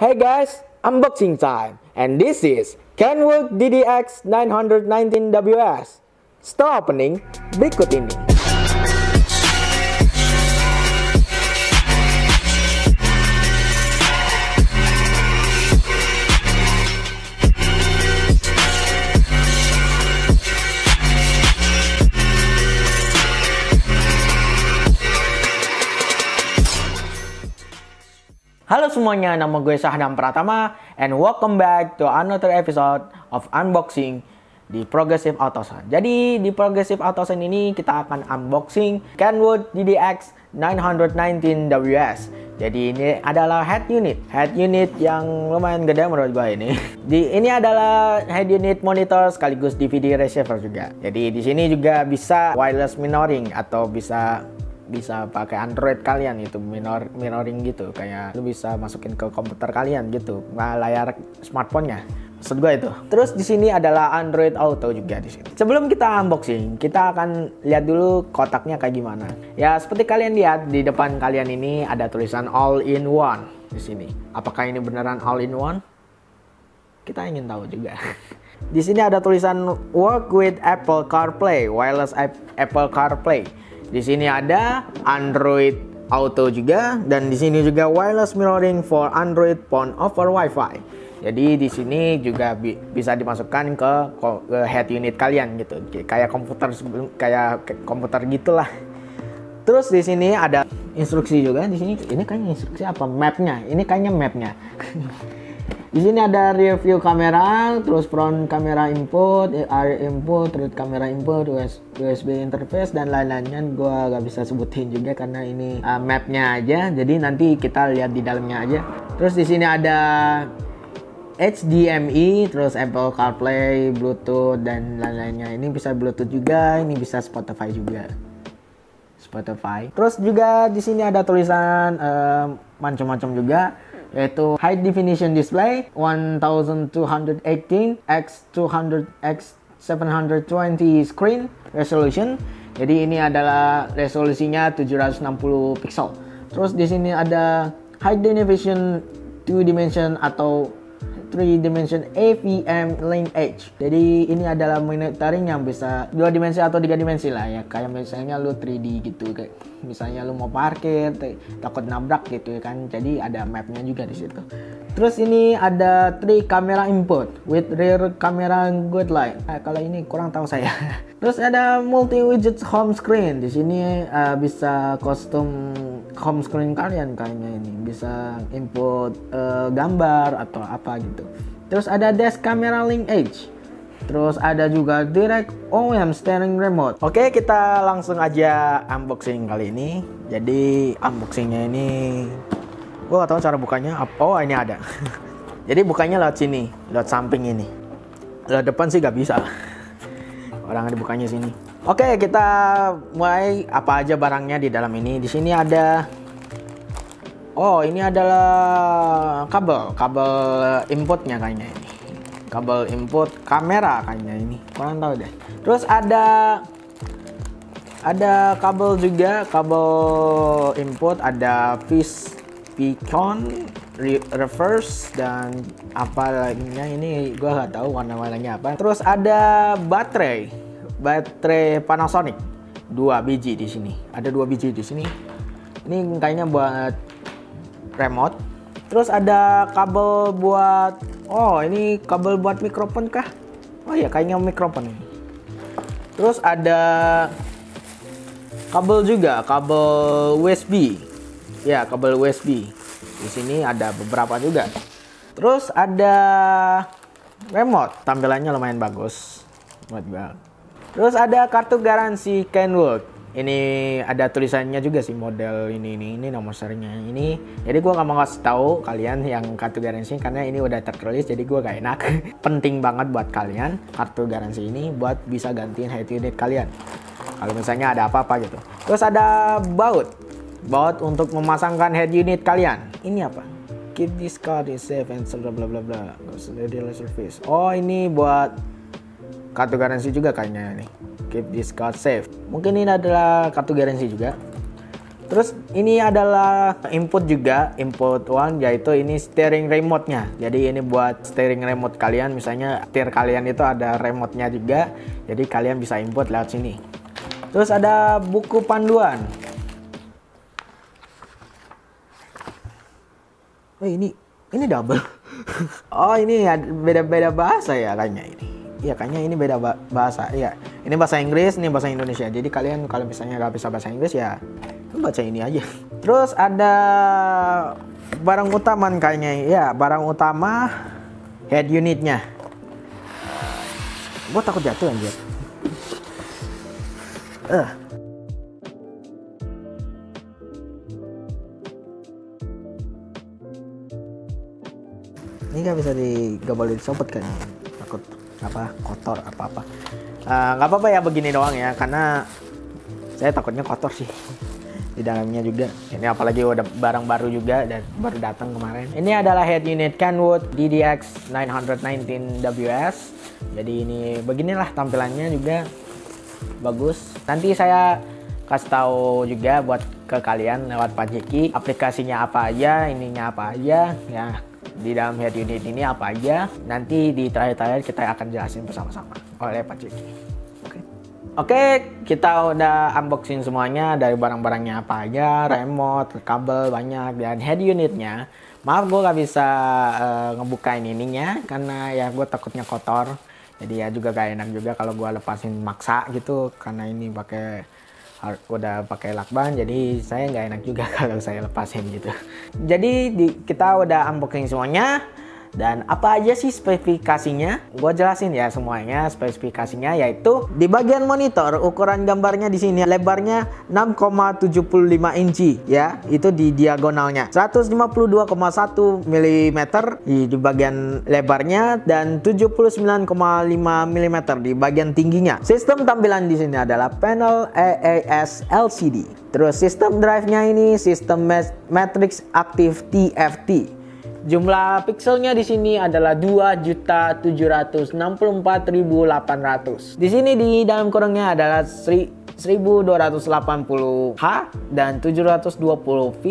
Hey guys, unboxing time, and this is Kenwood DDX 919WS. Store opening berikut ini. Halo semuanya, nama gue Sahdam Pratama and welcome back to another episode of unboxing di Progressive Autoson. Jadi di Progressive Autoson ini kita akan unboxing Kenwood DDX 919WS. Jadi ini adalah head unit yang lumayan gede menurut gue ini. Ini adalah head unit monitor sekaligus DVD receiver juga. Jadi di sini juga bisa wireless mirroring atau bisa pakai Android kalian itu mirroring gitu, kayak lu bisa masukin ke komputer kalian gitu, layar smartphone-nya. Maksud gue itu. Terus di sini adalah Android Auto juga di sini. Sebelum kita unboxing, kita akan lihat dulu kotaknya kayak gimana. Ya, seperti kalian lihat di depan kalian ini ada tulisan all-in-one di sini. Apakah ini beneran all-in-one? Kita ingin tahu juga. Di sini ada tulisan work with Apple CarPlay, wireless Apple CarPlay. Di sini ada Android Auto juga, dan di sini juga wireless mirroring for Android phone over Wi-Fi. Jadi di sini juga bisa dimasukkan ke head unit kalian gitu, kayak komputer gitulah. Terus di sini ada instruksi juga. Di sini ini kayaknya instruksi apa? Mapnya. Ini kayaknya mapnya. Di sini ada rear view kamera, terus front kamera input, AR input, terus kamera input, USB interface dan lain-lainnya. Gua gak bisa sebutin juga karena ini mapnya aja. Jadi nanti kita lihat di dalamnya aja. Terus di sini ada HDMI, terus Apple CarPlay, Bluetooth dan lain-lainnya. Ini bisa Bluetooth juga, ini bisa Spotify juga. Terus juga di sini ada tulisan macam-macam juga, yaitu high definition display 1218 x 200 x 720 screen resolution. Jadi ini adalah resolusinya 760 pixel. Terus di sini ada high definition 2 dimension atau 3 dimension AVM linkage. Jadi ini adalah monitoring yang bisa 2 dimensi atau 3 dimensi lah ya. Kayak misalnya lu 3D gitu, kayak misalnya lu mau parkir takut nabrak gitu kan. Jadi ada mapnya juga di situ. Terus ini ada 3 camera input with rear camera good light. Kalau ini kurang tahu saya. Terus ada multi widget home screen. Di sini bisa custom home screen kalian kayaknya ini. Bisa input gambar atau apa gitu. Terus ada dash camera linkage. Terus ada juga direct OM steering remote. Oke, kita langsung aja unboxing kali ini. Jadi unboxingnya ini gue gak tahu cara bukanya. Oh, ini ada. Jadi bukanya lewat sini, lewat samping ini. Lewat depan sih gak bisa. Orang dibukanya sini. Oke, kita mulai. Apa aja barangnya di dalam ini? Di sini ada. Oh, ini adalah kabel inputnya kayaknya ini. Kabel input kamera kayaknya ini. Kurang tahu deh. Terus ada kabel juga, kabel input, ada Vicon, reverse dan apa lainnya ini gua nggak tahu warna-warnanya apa. Terus ada baterai Panasonic 2 biji di sini. Ada 2 biji di sini. Ini kayaknya buat remote. Terus ada kabel buat ini kabel buat mikrofon kah? Oh ya, kayaknya mikrofon ini. Terus ada kabel juga, kabel USB. Ya, kabel USB. Di sini ada beberapa juga. Terus ada remote, tampilannya lumayan bagus. Terus ada kartu garansi Kenwood. Ini ada tulisannya juga sih, model ini nomor serinya ini. Jadi gue nggak mau kasih tahu kalian yang kartu garansi karena ini udah tertulis, jadi gue gak enak. Penting banget buat kalian kartu garansi ini buat bisa gantiin head unit kalian kalau misalnya ada apa-apa gitu. Terus ada baut untuk memasangkan head unit kalian. Ini apa? Keep this card is safe and bla bla bla bla. Service. Oh, ini buat kartu garansi juga kayaknya ini. Keep this card safe. Mungkin ini adalah kartu garansi juga. Terus ini adalah input juga, input one, yaitu ini steering remote-nya. Jadi ini buat steering remote kalian, misalnya setir kalian itu ada remote-nya juga. Jadi kalian bisa input lewat sini. Terus ada buku panduan. Ini double. Oh, ini beda-beda bahasa ya kayaknya ini. Iya, kayaknya ini beda bahasa. Iya, ini bahasa Inggris, ini bahasa Indonesia. Jadi kalian kalau misalnya nggak bisa bahasa Inggris ya baca ini aja. Terus ada barang utama kayaknya. Ya, barang utama head unitnya. Gue takut jatuh anjir. Ini nggak bisa nggak boleh dicopot kan? Takut kotor apa-apa. Nggak apa-apa ya begini doang ya, karena saya takutnya kotor sih di dalamnya juga. Ini apalagi udah barang baru juga dan baru datang kemarin. Ini adalah head unit Kenwood DDX 919WS. Jadi ini beginilah tampilannya juga bagus. Nanti saya kasih tahu juga buat ke kalian lewat Pak Jeki aplikasinya apa aja, ininya apa aja ya. Di dalam head unit ini apa aja, nanti di terakhir-terakhir kita akan jelasin bersama-sama oleh Pak Jeki. Oke, kita udah unboxing semuanya, dari barang-barangnya apa aja, remote, kabel banyak, dan head unitnya. Maaf gue gak bisa ngebukain ininya karena ya gue takutnya kotor. Jadi ya juga gak enak juga kalau gue lepasin maksa gitu, karena ini udah pakai lakban, jadi saya nggak enak juga kalau saya lepasin gitu. Jadi kita udah unboxing semuanya, dan apa aja sih spesifikasinya? Gue jelasin ya semuanya. Spesifikasinya yaitu di bagian monitor, ukuran gambarnya di sini lebarnya 6,75 inci ya, itu di diagonalnya 152,1 mm di bagian lebarnya, dan 79,5 mm di bagian tingginya. Sistem tampilan di sini adalah panel AAS LCD. Terus sistem drive-nya ini sistem Matrix Active TFT. Jumlah pixelnya di sini adalah 2.764.800. Di sini di dalam kurungnya adalah 1280H dan 720V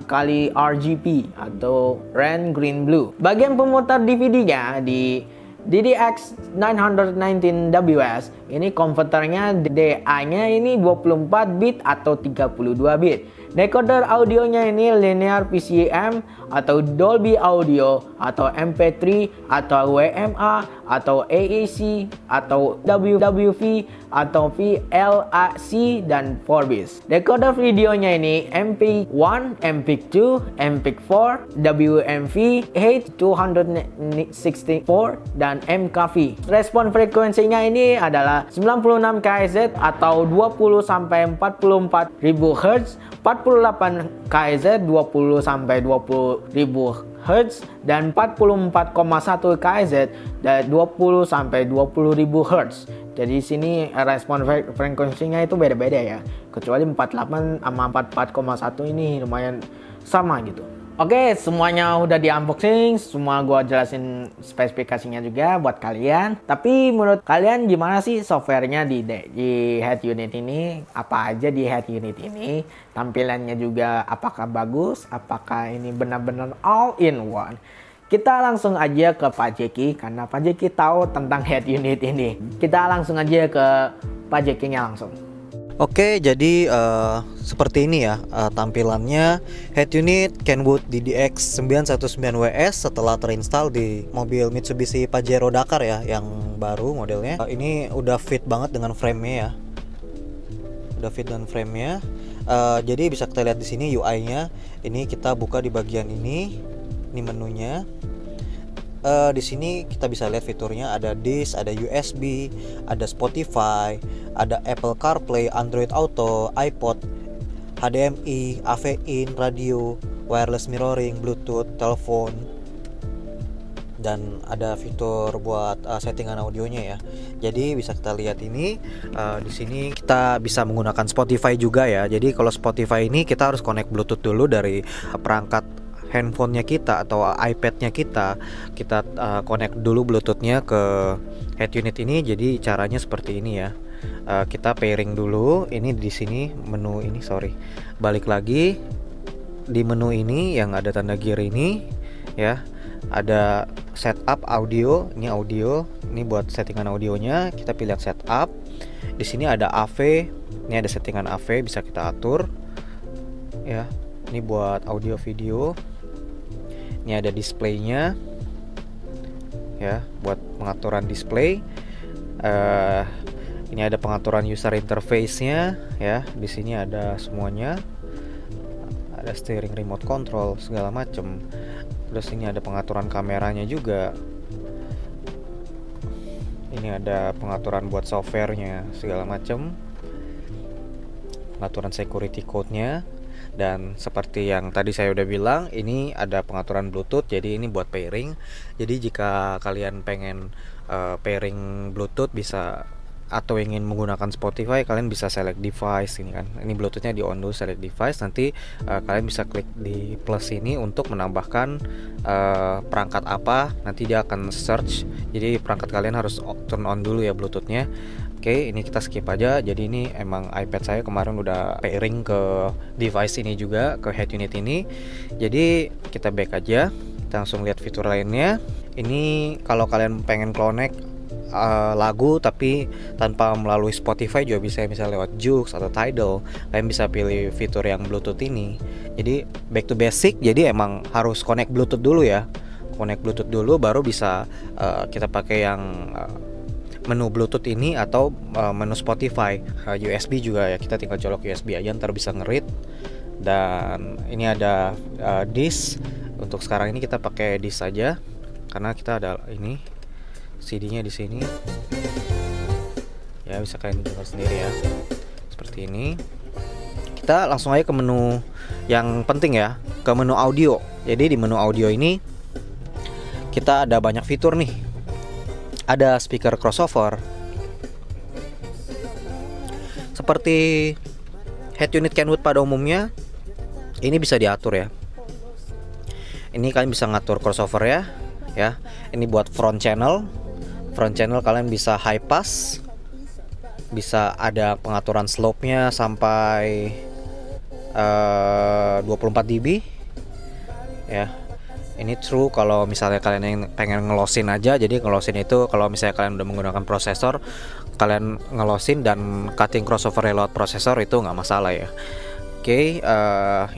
kali RGB atau red, green, blue. Bagian pemutar DVD-nya di DDX 919WS ini konverternya DA-nya ini 24 bit atau 32 bit. Decoder audionya ini linear PCM atau Dolby Audio atau MP3 atau WMA atau AAC atau WWV atau VLAC dan Vorbis. Decoder videonya ini MP1, MP2, MP4, WMV, H264 dan MKV. Respon frekuensinya ini adalah 96 kHz atau 20 sampai 44 ribu Hz, 48 kHz 20 sampai 20 ribu Hz, dan 44,1 kHz dan 20 sampai 20 ribu Hz. Jadi sini respon frekuensinya itu beda-beda ya. Kecuali 48 sama 44,1 ini lumayan sama gitu. Oke, semuanya udah di unboxing, semua gua jelasin spesifikasinya juga buat kalian. Tapi menurut kalian gimana sih softwarenya di head unit ini? Apa aja di head unit ini? Tampilannya juga apakah bagus? Apakah ini benar-benar all in one? Kita langsung aja ke Pak Jeki karena Pak Jeki tahu tentang head unit ini. Kita langsung aja ke Pak Jeki-nya langsung. Oke, jadi seperti ini ya tampilannya head unit Kenwood DDX 919WS setelah terinstall di mobil Mitsubishi Pajero Dakar ya, yang baru modelnya. Ini udah fit banget dengan frame-nya ya. Udah fit dengan frame-nya. Jadi bisa kita lihat di sini UI-nya. Ini kita buka di bagian ini menunya. Di sini kita bisa lihat fiturnya, ada disk, ada USB, ada Spotify, ada Apple CarPlay, Android Auto, iPod, HDMI, AV in, radio, wireless mirroring, Bluetooth, telepon, dan ada fitur buat settingan audionya ya. Jadi bisa kita lihat ini di sini kita bisa menggunakan Spotify juga ya. Jadi kalau Spotify ini kita harus connect Bluetooth dulu dari perangkat handphonenya kita atau iPadnya kita connect dulu Bluetoothnya ke head unit ini. Jadi caranya seperti ini ya. Kita pairing dulu. Ini di sini menu ini, sorry, balik lagi di menu ini yang ada tanda gear ini ya, ada setup audio. Ini audio, ini buat settingan audionya. Kita pilih yang setup. Di sini ada AV, ini ada settingan AV, bisa kita atur ya. Ini buat audio video. Ini ada displaynya ya, buat pengaturan display. Ini ada pengaturan user interface-nya ya. Di sini ada semuanya. Ada steering, remote control, segala macem. Terus ini ada pengaturan kameranya juga. Ini ada pengaturan buat softwarenya, segala macem. Pengaturan security code-nya. Dan seperti yang tadi saya udah bilang, ini ada pengaturan Bluetooth. Jadi ini buat pairing. Jadi jika kalian pengen pairing Bluetooth bisa, atau ingin menggunakan Spotify, kalian bisa select device ini kan. Ini Bluetoothnya di on dulu, select device. Nanti kalian bisa klik di plus ini untuk menambahkan perangkat apa. Nanti dia akan search. Jadi perangkat kalian harus turn on dulu ya Bluetoothnya. Oke, ini kita skip aja. Jadi ini emang iPad saya kemarin udah pairing ke device ini juga, ke head unit ini. Jadi kita back aja. Kita langsung lihat fitur lainnya. Ini kalau kalian pengen connect lagu tapi tanpa melalui Spotify juga bisa, misalnya lewat Joox atau Tidal, kalian bisa pilih fitur yang Bluetooth ini. Jadi back to basic, jadi emang harus connect Bluetooth dulu ya, connect Bluetooth dulu baru bisa kita pakai yang menu Bluetooth ini atau menu Spotify. USB juga ya, kita tinggal colok USB aja, ntar bisa ngeread. Dan ini ada disk. Untuk sekarang ini kita pakai disk saja karena kita ada ini CD-nya di sini. Ya, bisa kalian dengar sendiri ya. Seperti ini. Kita langsung aja ke menu yang penting ya, ke menu audio. Jadi di menu audio ini kita ada banyak fitur nih. Ada speaker crossover. Seperti head unit Kenwood pada umumnya, ini bisa diatur ya. Ini kalian bisa ngatur crossover ya. Ya, ini buat front channel. Front channel kalian bisa high pass, bisa ada pengaturan slope-nya sampai 24 dB ya. Ini true kalau misalnya kalian yang pengen ngelosin aja. Jadi ngelosin itu kalau misalnya kalian udah menggunakan prosesor, kalian ngelosin dan cutting crossover lewat prosesor itu nggak masalah ya. Oke,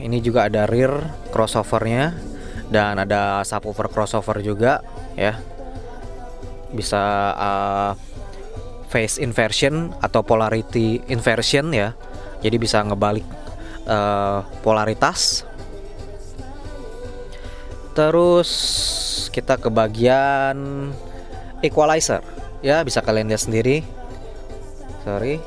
ini juga ada rear crossovernya dan ada subwoofer crossover juga ya. Bisa phase inversion atau polarity inversion ya. Jadi bisa ngebalik polaritas. Terus kita ke bagian equalizer ya, bisa kalian lihat sendiri. Sorry,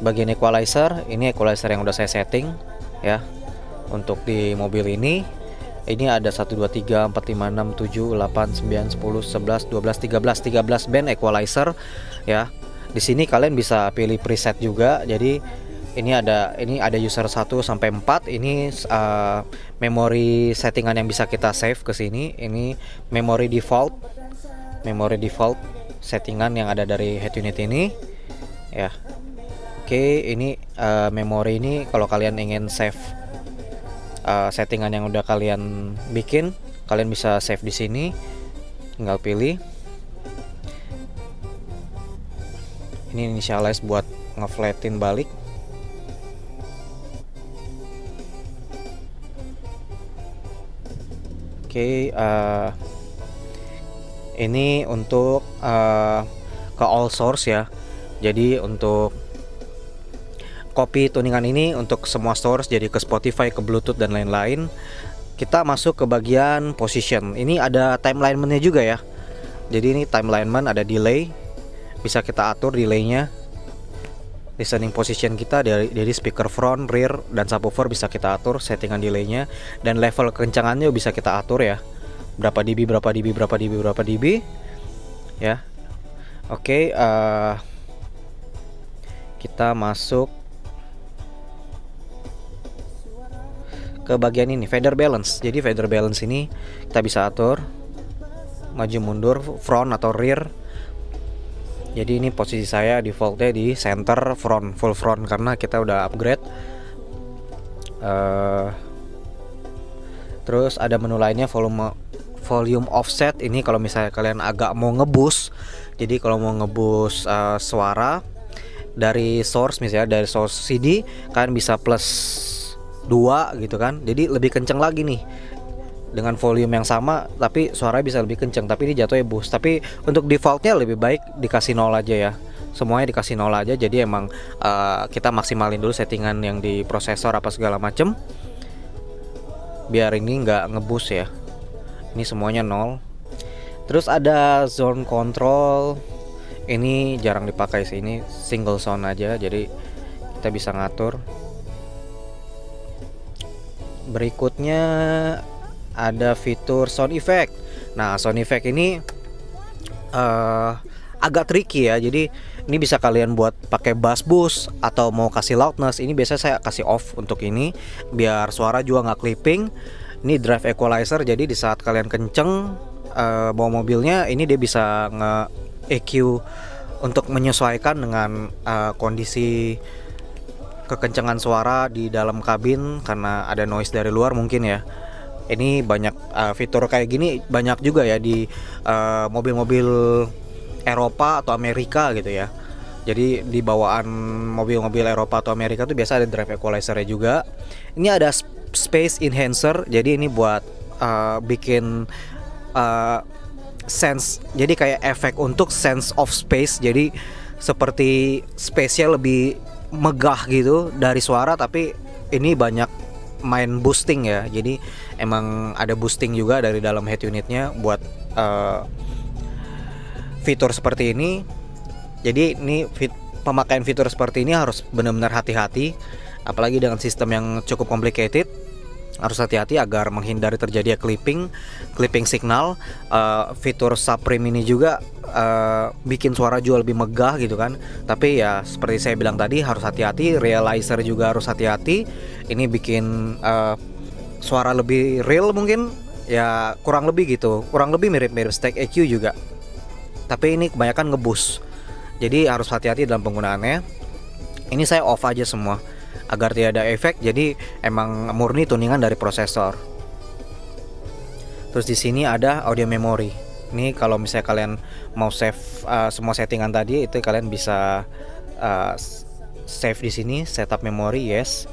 bagian equalizer, ini equalizer yang udah saya setting ya. Untuk di mobil ini ada 1, 2, 3, 4, 5, 6, 7, 8, 9, 10, 11, 12, 13 band equalizer ya. Di sini kalian bisa pilih preset juga. Jadi ini ada user 1 sampai 4. Ini memori settingan yang bisa kita save ke sini. Ini memori default settingan yang ada dari head unit ini ya. Oke, ini memori ini kalau kalian ingin save settingan yang udah kalian bikin, kalian bisa save di sini. Tinggal pilih. Ini initialize buat ngeflatin balik. Oke, ini untuk ke all source ya. Jadi untuk copy tuningan ini untuk semua source, jadi ke Spotify, ke Bluetooth dan lain-lain. Kita masuk ke bagian position. Ini ada time alignment-nya juga ya. Jadi ini time alignment, ada delay. Bisa kita atur delaynya. Listening position kita dari speaker front, rear dan subwoofer bisa kita atur settingan delaynya, dan level kencangannya bisa kita atur ya. Berapa dB ya. Oke, kita masuk ke bagian ini, fader balance. Jadi fader balance ini kita bisa atur maju mundur, front atau rear. Jadi ini posisi saya defaultnya di center front, full front karena kita udah upgrade. Terus ada menu lainnya, volume offset. Ini kalau misalnya kalian agak mau ngeboost. Jadi kalau mau ngeboost suara dari source, misalnya dari source CD, kalian bisa plus 2 gitu kan. Jadi lebih kenceng lagi nih. Dengan volume yang sama tapi suaranya bisa lebih kenceng, tapi ini jatuhnya boost. Tapi untuk defaultnya lebih baik dikasih 0 aja ya. Semuanya dikasih 0 aja. Jadi emang kita maksimalin dulu settingan yang di prosesor apa segala macem, biar ini nggak ngeboost ya. Ini semuanya 0. Terus ada zone control. Ini jarang dipakai sih, ini single sound aja, jadi kita bisa ngatur. Berikutnya ada fitur sound effect. Nah, sound effect ini agak tricky ya. Jadi ini bisa kalian buat pakai bass boost atau mau kasih loudness. Ini biasa saya kasih off untuk ini biar suara juga nggak clipping. Ini drive equalizer, jadi di saat kalian kenceng bawa mobilnya, ini dia bisa nge-EQ untuk menyesuaikan dengan kondisi kekencengan suara di dalam kabin karena ada noise dari luar mungkin ya. Ini banyak fitur kayak gini banyak juga ya di mobil-mobil Eropa atau Amerika gitu ya. Jadi di bawaan mobil-mobil Eropa atau Amerika tuh biasa ada drive equalizer-nya juga. Ini ada space enhancer, jadi ini buat bikin sense, jadi kayak efek untuk sense of space. Jadi seperti space-nya lebih megah gitu dari suara, tapi ini banyak main boosting ya. Jadi emang ada boosting juga dari dalam head unitnya buat fitur seperti ini. Jadi ini pemakaian fitur seperti ini harus benar-benar hati-hati, apalagi dengan sistem yang cukup complicated. Harus hati-hati agar menghindari terjadi clipping signal. Fitur Supreme ini juga bikin suara juga lebih megah gitu kan. Tapi ya seperti saya bilang tadi, harus hati-hati. Realizer juga harus hati-hati. Ini bikin suara lebih real mungkin ya, kurang lebih gitu, kurang lebih mirip-mirip stack EQ juga. Tapi ini kebanyakan ngeboost, jadi harus hati-hati dalam penggunaannya. Ini saya off aja semua agar tidak ada efek. Jadi emang murni tuningan dari prosesor. Terus di sini ada audio memory. Ini kalau misalnya kalian mau save semua settingan tadi, itu kalian bisa save di sini, setup memory, yes.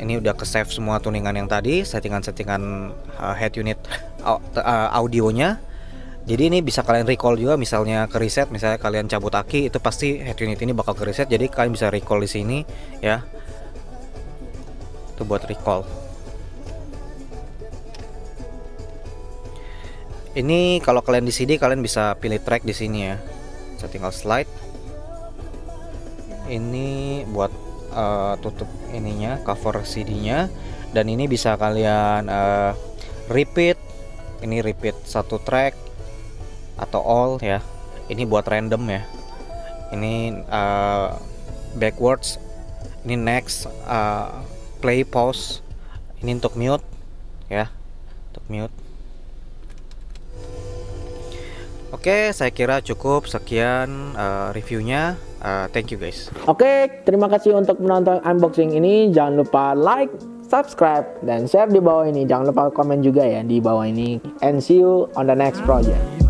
Ini udah ke save semua tuningan yang tadi, settingan-settingan head unit audionya. Jadi ini bisa kalian recall juga, misalnya ke reset, misalnya kalian cabut aki, itu pasti head unit ini bakal ke reset. Jadi kalian bisa recall di sini ya. Itu buat recall. Ini kalau kalian di CD, kalian bisa pilih track di sini ya. Saya tinggal slide. Ini buat tutup ininya, cover CD-nya. Dan ini bisa kalian repeat. Ini repeat satu track atau all ya. Ini buat random ya. Ini backwards. Ini next, play, pause. Ini untuk mute ya, untuk mute. Oke, saya kira cukup sekian reviewnya. Thank you guys. Oke, terima kasih untuk menonton unboxing ini. Jangan lupa like, subscribe, dan share di bawah ini. Jangan lupa komen juga ya di bawah ini. And see you on the next project.